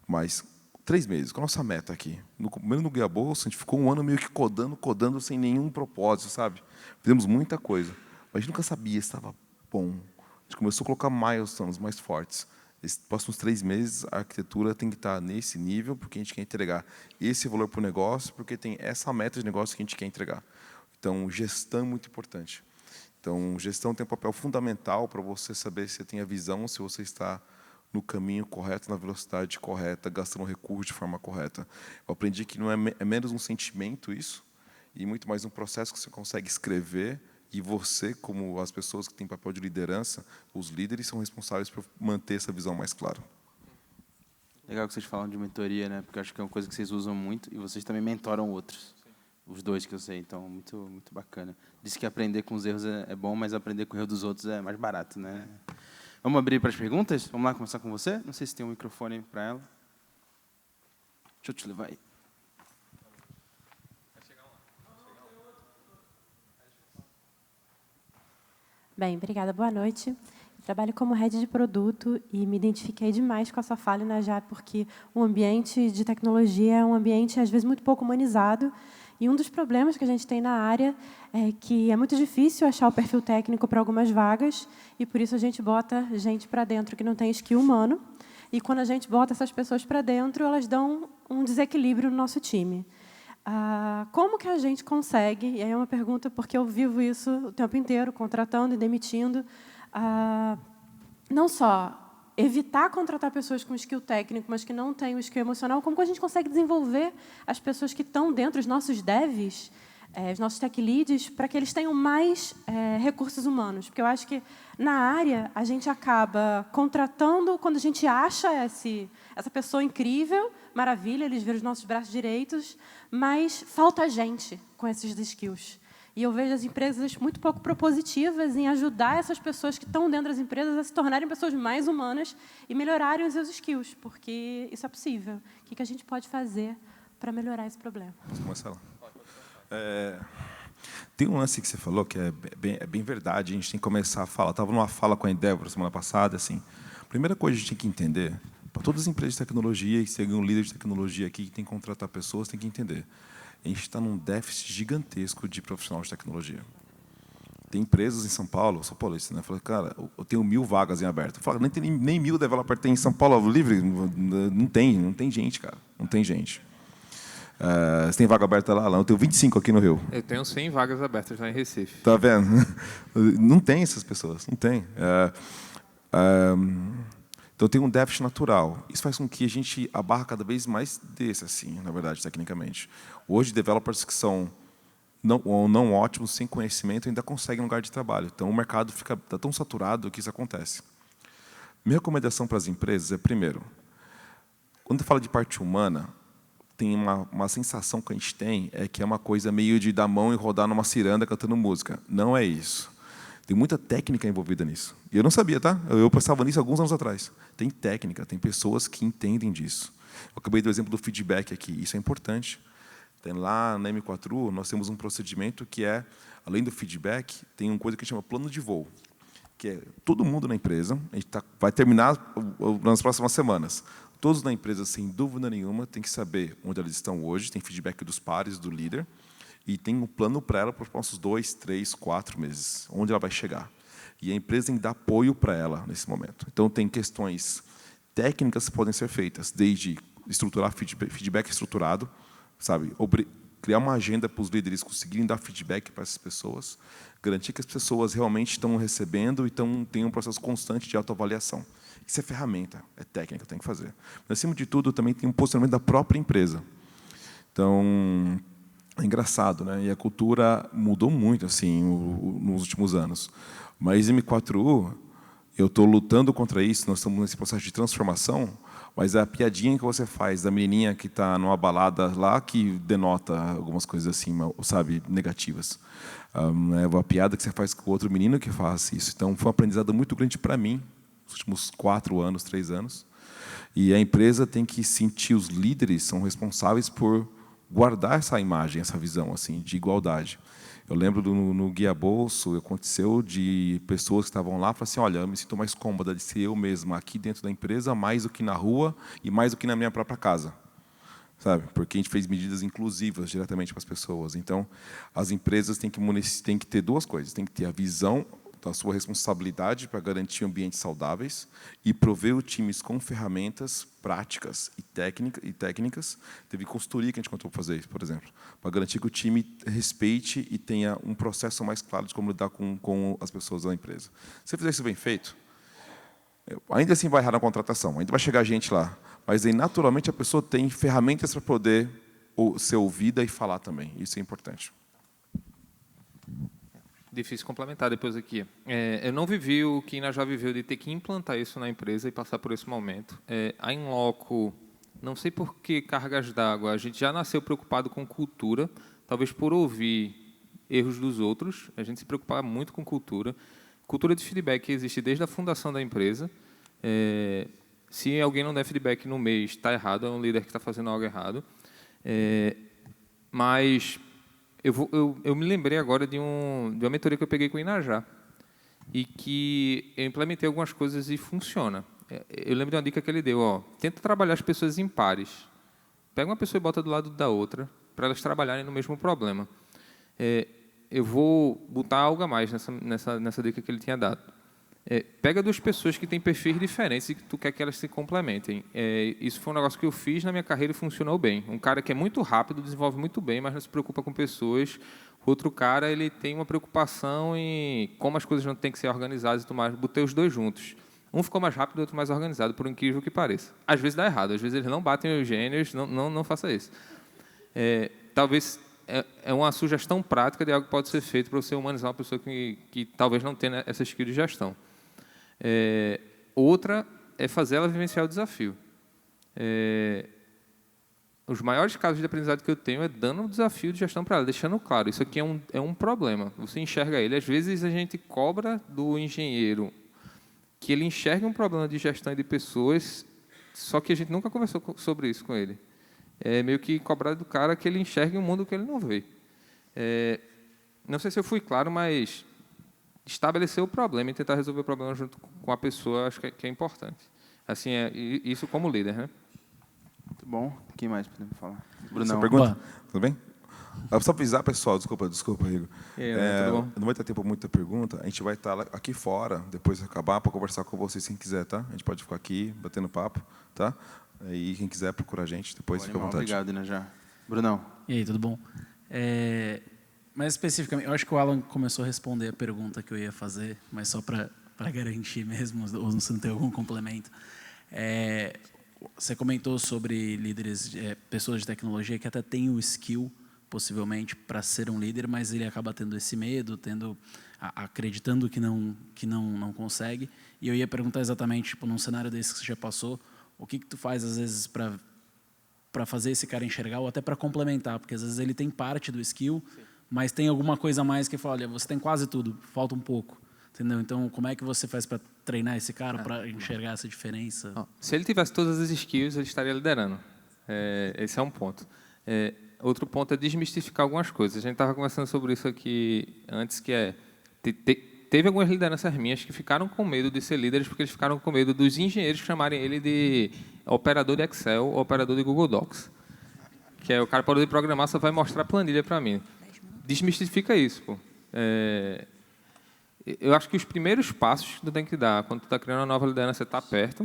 Mas 3 meses, qual a nossa meta aqui? Mesmo no Guia Bolsa, a gente ficou um ano meio que codando sem nenhum propósito, sabe? Fizemos muita coisa, mas a gente nunca sabia se estava bom. A gente começou a colocar milestones mais fortes. Esses próximos 3 meses, a arquitetura tem que estar nesse nível, porque a gente quer entregar esse valor para o negócio, porque tem essa meta de negócio que a gente quer entregar. Então, gestão é muito importante. Então, gestão tem um papel fundamental para você saber se você tem a visão, se você está no caminho correto, na velocidade correta, gastando recursos de forma correta. Eu aprendi que não é menos um sentimento isso, e muito mais um processo que você consegue escrever, e você, como as pessoas que têm papel de liderança, os líderes são responsáveis por manter essa visão mais clara. Legal que vocês falam de mentoria, né? Porque eu acho que é uma coisa que vocês usam muito, e vocês também mentoram outros. Os dois que eu sei, então, muito bacana. Diz que aprender com os erros é bom, mas aprender com o erro dos outros é mais barato, né? Vamos abrir para as perguntas? Vamos lá começar com você? Não sei se tem um microfone para ela. Deixa eu te levar aí. Bem, obrigada. Boa noite. Eu trabalho como head de produto e me identifiquei demais com a sua fala, Najat, porque o ambiente de tecnologia é um ambiente, às vezes, muito pouco humanizado. E um dos problemas que a gente tem na área é que é muito difícil achar o perfil técnico para algumas vagas, e por isso a gente bota gente para dentro que não tem skill humano. E quando a gente bota essas pessoas para dentro, elas dão um desequilíbrio no nosso time. Como que a gente consegue, e aí é uma pergunta porque eu vivo isso o tempo inteiro, contratando e demitindo, não só evitar contratar pessoas com skill técnico, mas que não têm o skill emocional, como que a gente consegue desenvolver as pessoas que estão dentro, os nossos devs, os nossos tech leads, para que eles tenham mais recursos humanos? Porque eu acho que, na área, a gente acaba contratando, quando a gente acha essa pessoa incrível, maravilha, eles viram os nossos braços direitos, mas falta gente com esses skills. E eu vejo as empresas muito pouco propositivas em ajudar essas pessoas que estão dentro das empresas a se tornarem pessoas mais humanas e melhorarem os seus skills, porque isso é possível. O que a gente pode fazer para melhorar esse problema? Posso começar lá? Tem um lance que você falou que é bem verdade, a gente tem que começar a falar. Estava numa fala com a Endeavor semana passada, assim, a primeira coisa que a gente tem que entender, para todas as empresas de tecnologia, e se tem um líder de tecnologia aqui que tem que contratar pessoas, tem que entender. A gente está num déficit gigantesco de profissional de tecnologia. Tem empresas em São Paulo, eu sou paulista, né? Eu falei, cara, eu tenho 1000 vagas em aberto. Eu falo, nem 1000 developers tem em São Paulo livre, não tem gente, cara, não tem gente. Você tem vaga aberta lá? Eu tenho 25 aqui no Rio. Eu tenho 100 vagas abertas lá em Recife. Tá vendo? Não tem essas pessoas, não tem. Então, tem um déficit natural. Isso faz com que a gente abarra cada vez mais desse, assim, na verdade, tecnicamente. Hoje, developers que são não ótimos, sem conhecimento, ainda conseguem um lugar de trabalho. Então, o mercado está tão saturado que isso acontece. Minha recomendação para as empresas é, primeiro, quando fala de parte humana, tem uma sensação que a gente tem é que é uma coisa meio de dar mão e rodar numa ciranda cantando música. Não é isso. Tem muita técnica envolvida nisso. E eu não sabia, tá? Eu pensava nisso alguns anos atrás. Tem técnica, tem pessoas que entendem disso. Eu acabei do exemplo do feedback aqui. Isso é importante. Tem lá na M4U, nós temos um procedimento que é, além do feedback, tem uma coisa que chama plano de voo, que é todo mundo na empresa, a gente vai terminar nas próximas semanas. Todos na empresa, sem dúvida nenhuma, têm que saber onde eles estão hoje, tem feedback dos pares, do líder, e tem um plano para ela para os próximos 2, 3, 4 meses, onde ela vai chegar. E a empresa tem que dar apoio para ela nesse momento. Então, tem questões técnicas que podem ser feitas, desde estruturar feedback estruturado, sabe, criar uma agenda para os líderes conseguirem dar feedback para essas pessoas, garantir que as pessoas realmente estão recebendo e têm um processo constante de autoavaliação. Isso é ferramenta, é técnica, tem que fazer. Mas, acima de tudo, também tem um posicionamento da própria empresa. Então, é engraçado, né? E a cultura mudou muito assim nos últimos anos. Mas M4U, eu estou lutando contra isso, nós estamos nesse processo de transformação, mas a piadinha que você faz da menininha que está numa balada lá que denota algumas coisas assim, sabe, negativas. É a piada que você faz com o outro menino que faz isso. Então, foi um aprendizado muito grande para mim, nos últimos 4 anos, 3 anos. E a empresa tem que sentir, os líderes são responsáveis por guardar essa imagem, essa visão assim de igualdade. Eu lembro no Guia Bolso, aconteceu de pessoas que estavam lá e falaram assim, olha, eu me sinto mais cômoda de ser eu mesma aqui dentro da empresa, mais do que na rua e mais do que na minha própria casa. sabe? Porque a gente fez medidas inclusivas diretamente para as pessoas. Então, as empresas têm que ter duas coisas. Tem que ter a visão da sua responsabilidade para garantir ambientes saudáveis e prover os times com ferramentas práticas e técnicas. Teve consultoria que a gente contou para fazer isso, por exemplo, para garantir que o time respeite e tenha um processo mais claro de como lidar com as pessoas da empresa. Se fizer isso bem feito, ainda assim vai errar na contratação, ainda vai chegar gente lá, mas aí, naturalmente, a pessoa tem ferramentas para poder ser ouvida e falar também. Isso é importante. Difícil complementar depois aqui. Eu não vivi o que Ina já viveu de ter que implantar isso na empresa e passar por esse momento. A Inloco, não sei por que cargas d'água, a gente já nasceu preocupado com cultura, talvez por ouvir erros dos outros, a gente se preocupava muito com cultura. Cultura de feedback existe desde a fundação da empresa. Se alguém não der feedback no mês, está errado, é um líder que está fazendo algo errado. Mas eu me lembrei agora de uma mentoria que eu peguei com o Inajá e que eu implementei algumas coisas e funciona. Eu lembro de uma dica que ele deu. Tenta trabalhar as pessoas em pares. Pega uma pessoa e bota do lado da outra para elas trabalharem no mesmo problema. Eu vou botar algo a mais nessa dica que ele tinha dado. Pega duas pessoas que têm perfis diferentes e que tu quer que elas se complementem. Isso foi um negócio que eu fiz na minha carreira e funcionou bem. Um cara que é muito rápido, desenvolve muito bem, mas não se preocupa com pessoas. O outro cara, ele tem uma preocupação em como as coisas não têm que ser organizadas e tudo mais. Botei os dois juntos. Um ficou mais rápido, o outro mais organizado, por incrível que pareça. Às vezes dá errado, às vezes eles não batem os gênios, não faça isso. Talvez é uma sugestão prática de algo que pode ser feito para você humanizar uma pessoa que talvez não tenha essa skill de gestão. Outra é fazer ela vivenciar o desafio. Os maiores casos de aprendizado que eu tenho é dando um desafio de gestão para ela, deixando claro, isso aqui é um problema. Você enxerga ele. Às vezes, a gente cobra do engenheiro que ele enxergue um problema de gestão de pessoas, só que a gente nunca conversou sobre isso com ele. É meio que cobrar do cara que ele enxergue um mundo que ele não vê. Não sei se eu fui claro, mas estabelecer o problema e tentar resolver o problema junto com a pessoa, acho que é importante. Assim, isso como líder, né? Muito bom. Quem mais podemos falar? Brunão. Você pergunta? Tudo bem? Só avisar, pessoal, desculpa, Igor. Tudo bom? Não vai ter tempo para muita pergunta. A gente vai estar aqui fora, depois de acabar, para conversar com vocês, quem quiser, tá? A gente pode ficar aqui, batendo papo, tá? E quem quiser, procura a gente, depois fica à vontade. Obrigado, Inajá. Brunão. E aí, tudo bom? Mais especificamente, eu acho que o Alan começou a responder a pergunta que eu ia fazer, mas só para garantir mesmo, ou se não tem algum complemento. Você comentou sobre líderes, pessoas de tecnologia que até têm o skill, possivelmente, para ser um líder, mas ele acaba tendo esse medo, acreditando que não consegue. E eu ia perguntar exatamente, tipo, num cenário desse que você já passou, o que tu faz, às vezes, para fazer esse cara enxergar, ou até para complementar, porque às vezes ele tem parte do skill, sim, mas tem alguma coisa a mais que fala, olha, você tem quase tudo, falta um pouco. Entendeu? Então, como é que você faz para treinar esse cara, para enxergar essa diferença? Se ele tivesse todas as skills, ele estaria liderando. Esse é um ponto. Outro ponto é desmistificar algumas coisas. A gente estava conversando sobre isso aqui antes, que teve algumas lideranças minhas que ficaram com medo de ser líderes porque eles ficaram com medo dos engenheiros chamarem ele de operador de Excel ou operador de Google Docs. Que é o cara pode programar, só vai mostrar planilha para mim. Desmistifica isso, pô. Eu acho que os primeiros passos que tu tem que dar quando tu está criando uma nova liderança é estar perto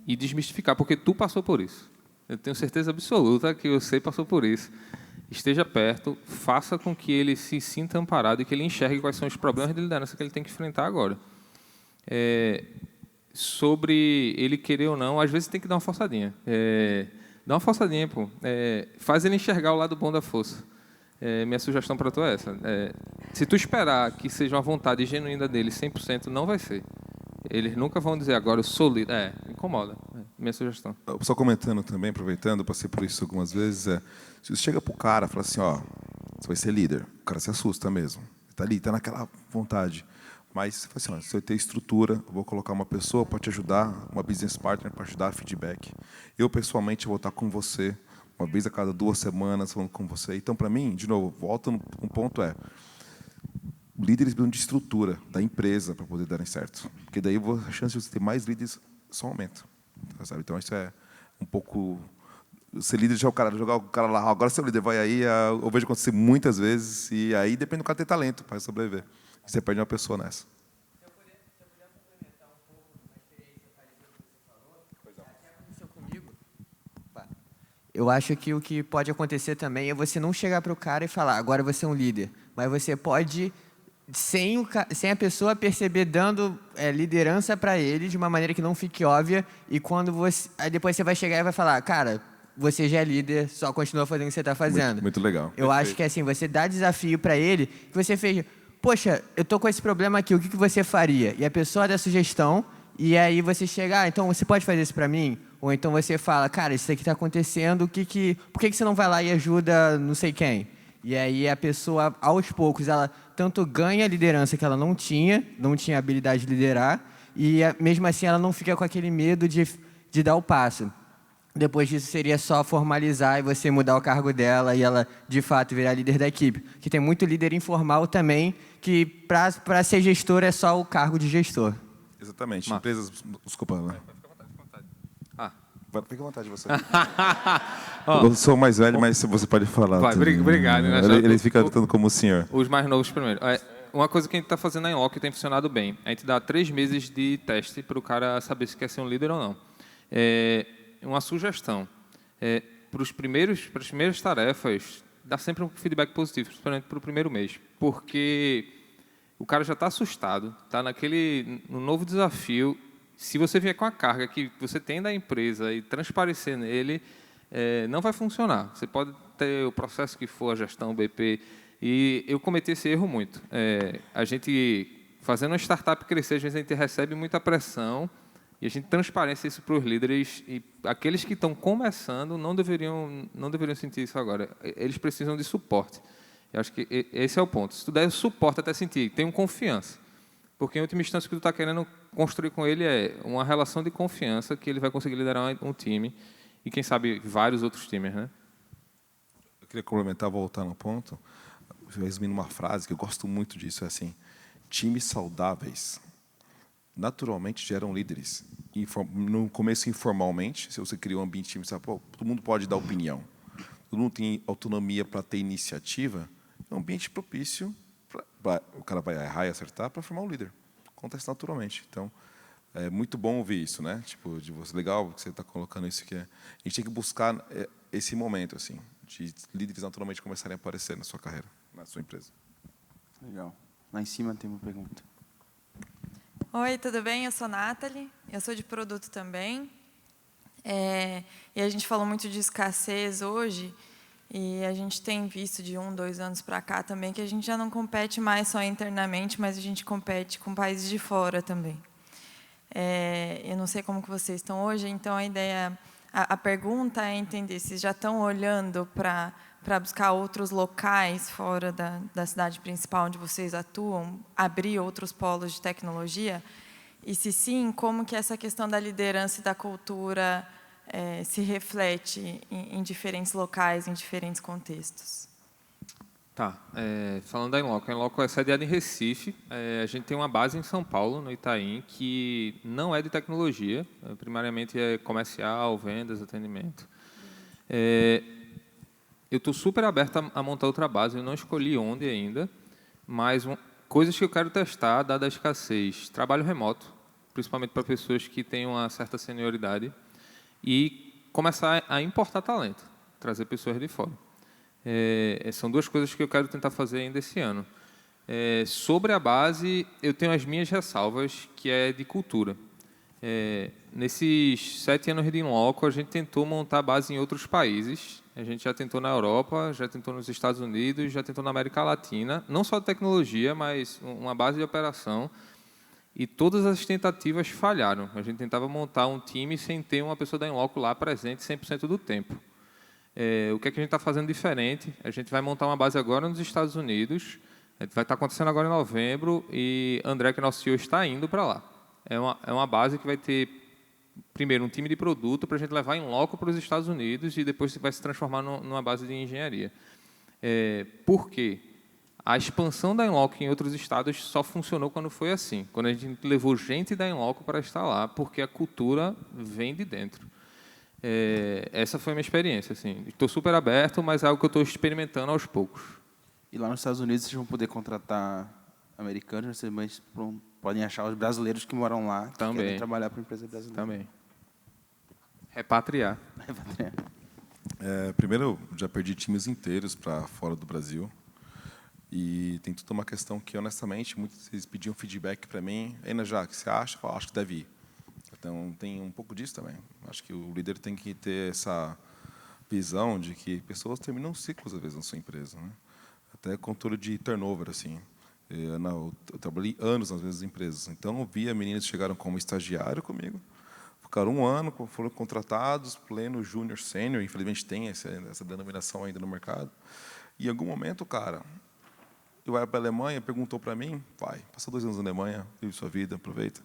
e desmistificar, porque tu passou por isso. Eu tenho certeza absoluta que você passou por isso. Esteja perto, faça com que ele se sinta amparado e que ele enxergue quais são os problemas de liderança que ele tem que enfrentar agora. Sobre ele querer ou não, às vezes tem que dar uma forçadinha. Dá uma forçadinha, pô. Faz ele enxergar o lado bom da força. Minha sugestão para tu é essa. Se tu esperar que seja uma vontade genuína dele 100%, não vai ser. Eles nunca vão dizer agora eu sou líder. Incomoda. Minha sugestão. Só comentando também, aproveitando, passei por isso algumas vezes, se você chega para o cara e fala assim, você vai ser líder, o cara se assusta mesmo. Ele está ali, está naquela vontade. Mas você fala assim, se eu ter estrutura, eu vou colocar uma pessoa para te ajudar, uma business partner para ajudar, feedback. Eu, pessoalmente, vou estar com você, uma vez a cada 2 semanas, falando com você. Então, para mim, de novo, volta no ponto líderes precisam de estrutura da empresa para poder darem certo. Porque daí a chance de você ter mais líderes só aumenta. Sabe? Então, isso é um pouco ser líder de jogar o cara lá, agora seu líder, vai aí, eu vejo acontecer muitas vezes, e aí depende do cara ter talento para sobreviver. E você perde uma pessoa nessa. Eu acho que o que pode acontecer também é você não chegar para o cara e falar, agora você é um líder. Mas você pode, sem a pessoa perceber, dando liderança para ele de uma maneira que não fique óbvia. E quando aí depois você vai chegar e vai falar, cara, você já é líder, só continua fazendo o que você está fazendo. Muito legal. Eu acho que assim, você dá desafio para ele, que você fez, poxa, eu tô com esse problema aqui, o que você faria? E a pessoa dá sugestão, e aí você chega, então você pode fazer isso para mim? Ou então você fala, cara, isso aqui está acontecendo, por que você não vai lá e ajuda não sei quem? E aí a pessoa, aos poucos, ela tanto ganha a liderança que ela não tinha habilidade de liderar, e mesmo assim ela não fica com aquele medo de dar o passo. Depois disso seria só formalizar e você mudar o cargo dela e ela, de fato, virar líder da equipe. Que tem muito líder informal também, que para ser gestor é só o cargo de gestor. Exatamente. Empresas... Desculpa, né? Fique à vontade, você. Eu sou mais velho, mas você pode falar. Vai, obrigado. Ele fica tratando como o senhor. Os mais novos primeiro. Uma coisa que a gente está fazendo na Inloco tem funcionado bem. A gente dá 3 meses de teste para o cara saber se quer ser um líder ou não. Uma sugestão. Para as primeiras tarefas, dá sempre um feedback positivo, principalmente para o primeiro mês. Porque o cara já está assustado, está no novo desafio. Se você vier com a carga que você tem da empresa e transparecer nele, não vai funcionar. Você pode ter o processo que for, a gestão, o BP. E eu cometi esse erro muito. A gente, fazendo uma startup crescer, às vezes a gente recebe muita pressão e a gente transparece isso para os líderes. E aqueles que estão começando não deveriam sentir isso agora. Eles precisam de suporte. Eu acho que esse é o ponto. Se tu der suporte até sentir, tenham confiança. Porque, em última instância, o que tu está querendo construir com ele é uma relação de confiança que ele vai conseguir liderar um time e, quem sabe, vários outros times, né? Eu queria complementar, voltar no ponto, resumindo uma frase que eu gosto muito disso, é assim, times saudáveis naturalmente geram líderes. No começo, informalmente, se você cria um ambiente de time, sabe, todo mundo pode dar opinião, todo mundo tem autonomia para ter iniciativa, é um ambiente propício. O cara vai errar e acertar para formar um líder. Acontece naturalmente. Então, é muito bom ouvir isso, né? Tipo, de você, legal que você está colocando isso aqui. A gente tem que buscar esse momento, assim, de líderes naturalmente começarem a aparecer na sua carreira, na sua empresa. Legal. Lá em cima tem uma pergunta. Oi, tudo bem? Eu sou Nathalie, eu sou de produto também. E a gente falou muito de escassez hoje. E a gente tem visto de 1, 2 anos para cá também que a gente já não compete mais só internamente, mas a gente compete com países de fora também. Eu não sei como que vocês estão hoje, então a pergunta é entender se já estão olhando para buscar outros locais fora da cidade principal onde vocês atuam, abrir outros polos de tecnologia, e se sim, como que essa questão da liderança e da cultura se reflete em diferentes locais, em diferentes contextos. Tá. Falando da Inloco, a Inloco é sediada em Recife. A gente tem uma base em São Paulo, no Itaim, que não é de tecnologia. Primariamente é comercial, vendas, atendimento. Eu estou super aberto a montar outra base. Eu não escolhi onde ainda, mas coisas que eu quero testar, dada a escassez. Trabalho remoto, principalmente para pessoas que têm uma certa senioridade. E começar a importar talento, trazer pessoas de fora. São 2 coisas que eu quero tentar fazer ainda esse ano. Sobre a base, eu tenho as minhas ressalvas, que é de cultura. Nesses 7 anos de Inloco, a gente tentou montar base em outros países. A gente já tentou na Europa, já tentou nos Estados Unidos, já tentou na América Latina. Não só de tecnologia, mas uma base de operação. E todas as tentativas falharam. A gente tentava montar um time sem ter uma pessoa da Inloco lá presente 100% do tempo. O que a gente está fazendo diferente? A gente vai montar uma base agora nos Estados Unidos. Vai estar acontecendo agora em novembro e André, que é nosso CEO, está indo para lá. É uma base que vai ter, primeiro, um time de produto para a gente levar Inloco para os Estados Unidos e depois vai se transformar numa base de engenharia. Por quê? A expansão da Inloco em outros estados só funcionou quando foi assim, quando a gente levou gente da Inloco para estar lá, porque a cultura vem de dentro. Essa foi a minha experiência. Assim. Estou super aberto, mas é algo que eu estou experimentando aos poucos. E lá nos Estados Unidos vocês vão poder contratar americanos, vocês podem achar os brasileiros que moram lá, que querem trabalhar para a empresa brasileira. Também. Repatriar. Primeiro, eu já perdi times inteiros para fora do Brasil. E tem toda uma questão que, honestamente, muitos vezes pediam feedback para mim. Ainda já, o que você acha? Eu falo, acho que deve ir. Então, tem um pouco disso também. Acho que o líder tem que ter essa visão de que pessoas terminam ciclos, às vezes, na sua empresa. Né? Até controle de turnover, assim. Eu trabalhei anos, às vezes, em empresas. Então, eu via meninos que chegaram como estagiário comigo, ficaram 1 ano, foram contratados, pleno, júnior, sênior. Infelizmente, tem essa denominação ainda no mercado. E, em algum momento, cara, eu ia para a Alemanha, perguntou para mim, vai, passa 2 anos na Alemanha, vive sua vida, aproveita.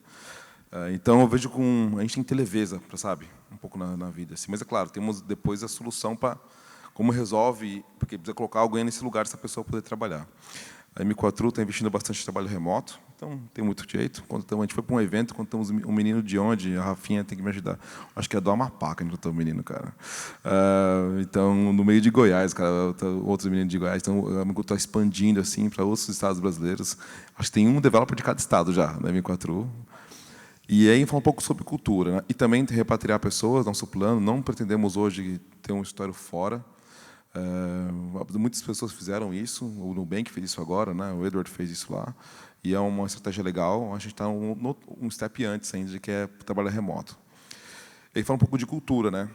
Então, eu vejo a gente tem que ter leveza, sabe, um pouco na vida. Assim. Mas, é claro, temos depois a solução para como resolve, porque precisa colocar alguém nesse lugar, essa pessoa poder trabalhar. A M4 está investindo bastante em trabalho remoto, então não tem muito jeito. A gente foi para um evento, contamos um menino de onde, a Rafinha tem que me ajudar. Acho que é do Amapá que a gente contou o menino, cara. Então, no meio de Goiás, cara, outros meninos de Goiás. Então, a M4 está expandindo assim, para outros estados brasileiros. Acho que tem um developer de cada estado já, na M4. E aí, falar um pouco sobre cultura. Né? E também repatriar pessoas, nosso plano. Não pretendemos hoje ter um escritório fora. Muitas pessoas fizeram isso, o Nubank fez isso agora, né? O Edward fez isso lá, e é uma estratégia legal. A gente está um step antes ainda, que é trabalhar remoto. E aí fala um pouco de cultura, né?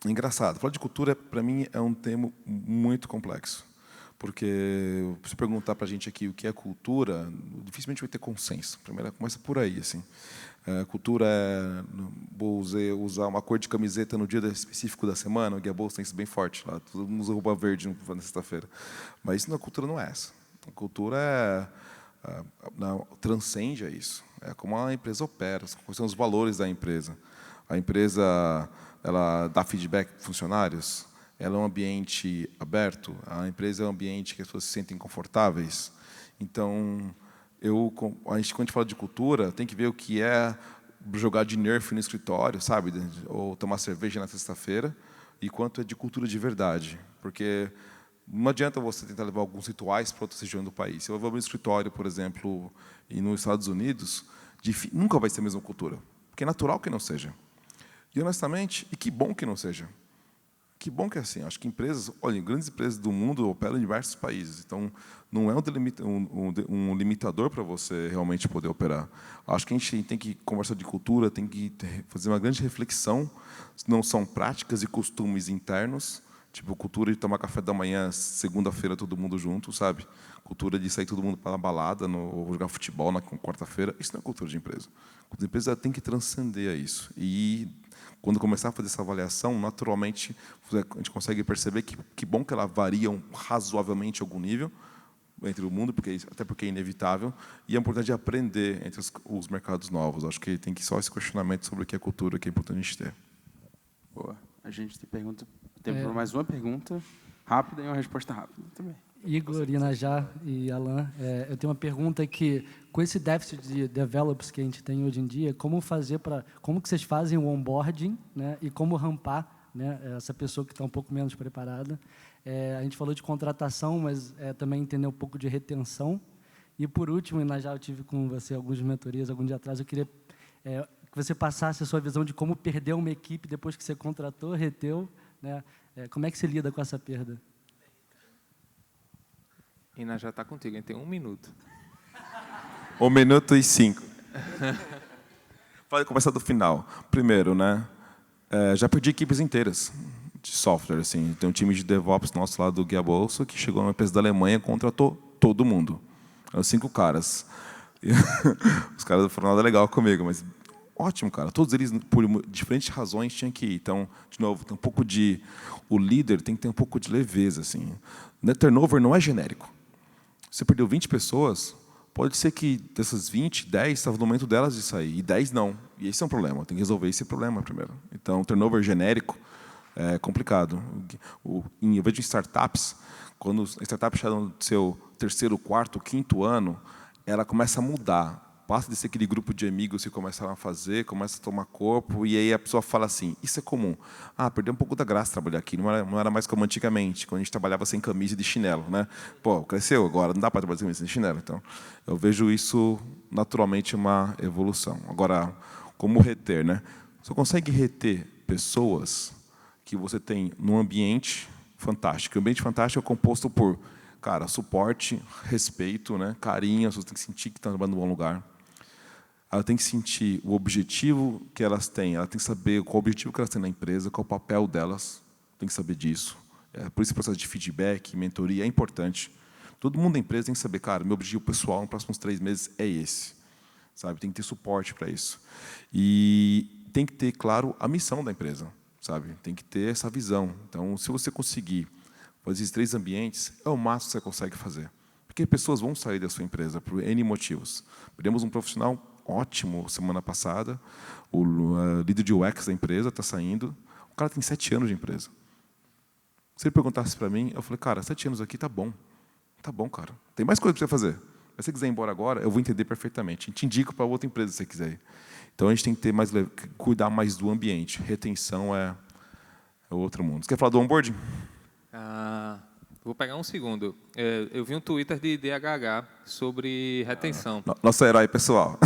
Engraçado, falar de cultura, para mim, é um tema muito complexo, porque se perguntar para a gente aqui o que é cultura, dificilmente vai ter consenso. Primeiro, começa por aí, assim. Cultura é, vou usar uma cor de camiseta no dia específico da semana, o Guia Bolsa tem isso bem forte lá, todo mundo usa roupa verde na sexta-feira. Mas isso na cultura não é essa. A cultura transcende a isso. É como a empresa opera, quais são os valores da empresa. A empresa ela dá feedback para funcionários, ela é um ambiente aberto, a empresa é um ambiente que as pessoas se sentem confortáveis. Então, quando a gente fala de cultura, tem que ver o que é jogar de Nerf no escritório, sabe? Ou tomar cerveja na sexta-feira, e quanto é de cultura de verdade. Porque não adianta você tentar levar alguns rituais para outra região do país. Se eu vou abrir um escritório, por exemplo, e nos Estados Unidos, nunca vai ser a mesma cultura. Porque é natural que não seja. E, honestamente, que bom que não seja. Que bom que é assim. Acho que grandes empresas do mundo operam em diversos países. Então, não é um limitador para você realmente poder operar. Acho que a gente tem que conversar de cultura, tem que fazer uma grande reflexão. Não são práticas e costumes internos, tipo cultura de tomar café da manhã, segunda-feira, todo mundo junto, sabe? Cultura de sair todo mundo para a balada, ou jogar futebol na quarta-feira. Isso não é cultura de empresa. A cultura de empresa tem que transcender a isso. E quando começar a fazer essa avaliação, naturalmente, a gente consegue perceber que bom que ela varia razoavelmente algum nível entre o mundo, até porque é inevitável, e é importante aprender entre os mercados novos. Acho que tem que só esse questionamento sobre o que é cultura que é importante a gente ter. Boa. A gente tem tempo para mais uma pergunta rápida e uma resposta rápida também. Igor, Inajá e Alan, eu tenho uma pergunta que, com esse déficit de developers que a gente tem hoje em dia, como que vocês fazem o onboarding, né, e como rampar, né, essa pessoa que está um pouco menos preparada? A gente falou de contratação, mas também entender um pouco de retenção. E, por último, Inajá, eu tive com você algumas mentorias algum dia atrás, eu queria que você passasse a sua visão de como perder uma equipe depois que você contratou, reteu, né? Como é que você lida com essa perda? Ina já está contigo, a gente tem 1 minuto. 1 minuto e 5. Pode começar do final. Primeiro, né? Já perdi equipes inteiras de software. Assim. Tem um time de DevOps nosso lá do Guia Bolsa que chegou numa empresa da Alemanha e contratou todo mundo. Eram 5 caras. E os caras foram nada legal comigo, mas ótimo, cara. Todos eles, por diferentes razões, tinham que ir. Então, de novo, tem um pouco de... O líder tem que ter um pouco de leveza. Assim. Turnover não é genérico. Você perdeu 20 pessoas, pode ser que dessas 20, 10 estavam no momento delas de sair, e 10 não. E esse é um problema, tem que resolver esse problema primeiro. Então, turnover genérico é complicado. Eu vejo em startups, quando a startup chega no seu 3º, 4º, 5º ano, ela começa a mudar passa de ser aquele grupo de amigos que começaram a fazer, começa a tomar corpo, e aí a pessoa fala assim, isso é comum. Perdeu um pouco da graça trabalhar aqui, não era mais como antigamente, quando a gente trabalhava sem camisa e de chinelo, né? Pô, cresceu agora, não dá para trabalhar sem camisa e chinelo. Então, eu vejo isso naturalmente uma evolução. Agora, como reter, né? Você consegue reter pessoas que você tem num ambiente fantástico. O ambiente fantástico é composto por, cara, suporte, respeito, né? Carinho, as pessoas têm que sentir que estão trabalhando no bom lugar. Ela tem que sentir o objetivo que elas têm, ela tem que saber qual o objetivo que elas têm na empresa, qual o papel delas, tem que saber disso. Por isso o processo de feedback, mentoria é importante. Todo mundo da empresa tem que saber, cara, meu objetivo pessoal nos próximos 3 meses é esse. Sabe? Tem que ter suporte para isso. E tem que ter, claro, a missão da empresa. Sabe? Tem que ter essa visão. Então, se você conseguir fazer esses 3 ambientes, é o máximo que você consegue fazer. Porque pessoas vão sair da sua empresa por N motivos. Perdemos um profissional ótimo semana passada, o líder de UX da empresa está saindo, o cara tem 7 anos de empresa. Se ele perguntasse para mim, eu falei, cara, 7 anos aqui tá bom, cara. Tem mais coisa para você fazer. Mas se você quiser ir embora agora, eu vou entender perfeitamente. A gente indica para outra empresa se você quiser ir. Então, a gente tem que cuidar mais do ambiente. Retenção é outro mundo. Você quer falar do onboarding? Vou pegar um segundo. Eu vi um Twitter de DHH sobre retenção. Nosso herói pessoal.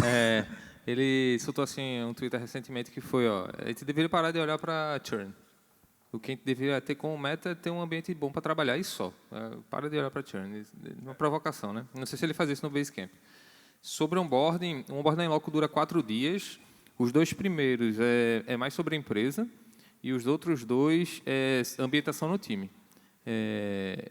Ele soltou assim um Twitter recentemente que foi, a gente deveria parar de olhar para churn. O que a gente deveria ter como meta é ter um ambiente bom para trabalhar e só. Para de olhar para churn. Uma provocação, né? Não sei se ele faz isso no Basecamp. Sobre onboarding, o onboarding em loco dura 4 dias. Os 2 primeiros é mais sobre a empresa e os outros 2 é ambientação no time.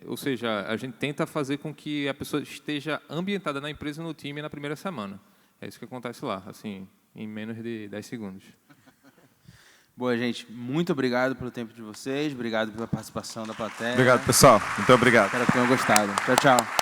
Ou seja, a gente tenta fazer com que a pessoa esteja ambientada na empresa e no time na primeira semana. É isso que acontece lá, assim, em menos de 10 segundos. Boa, gente. Muito obrigado pelo tempo de vocês. Obrigado pela participação da plateia. Obrigado, pessoal. Muito obrigado. Espero que tenham gostado. Tchau, tchau.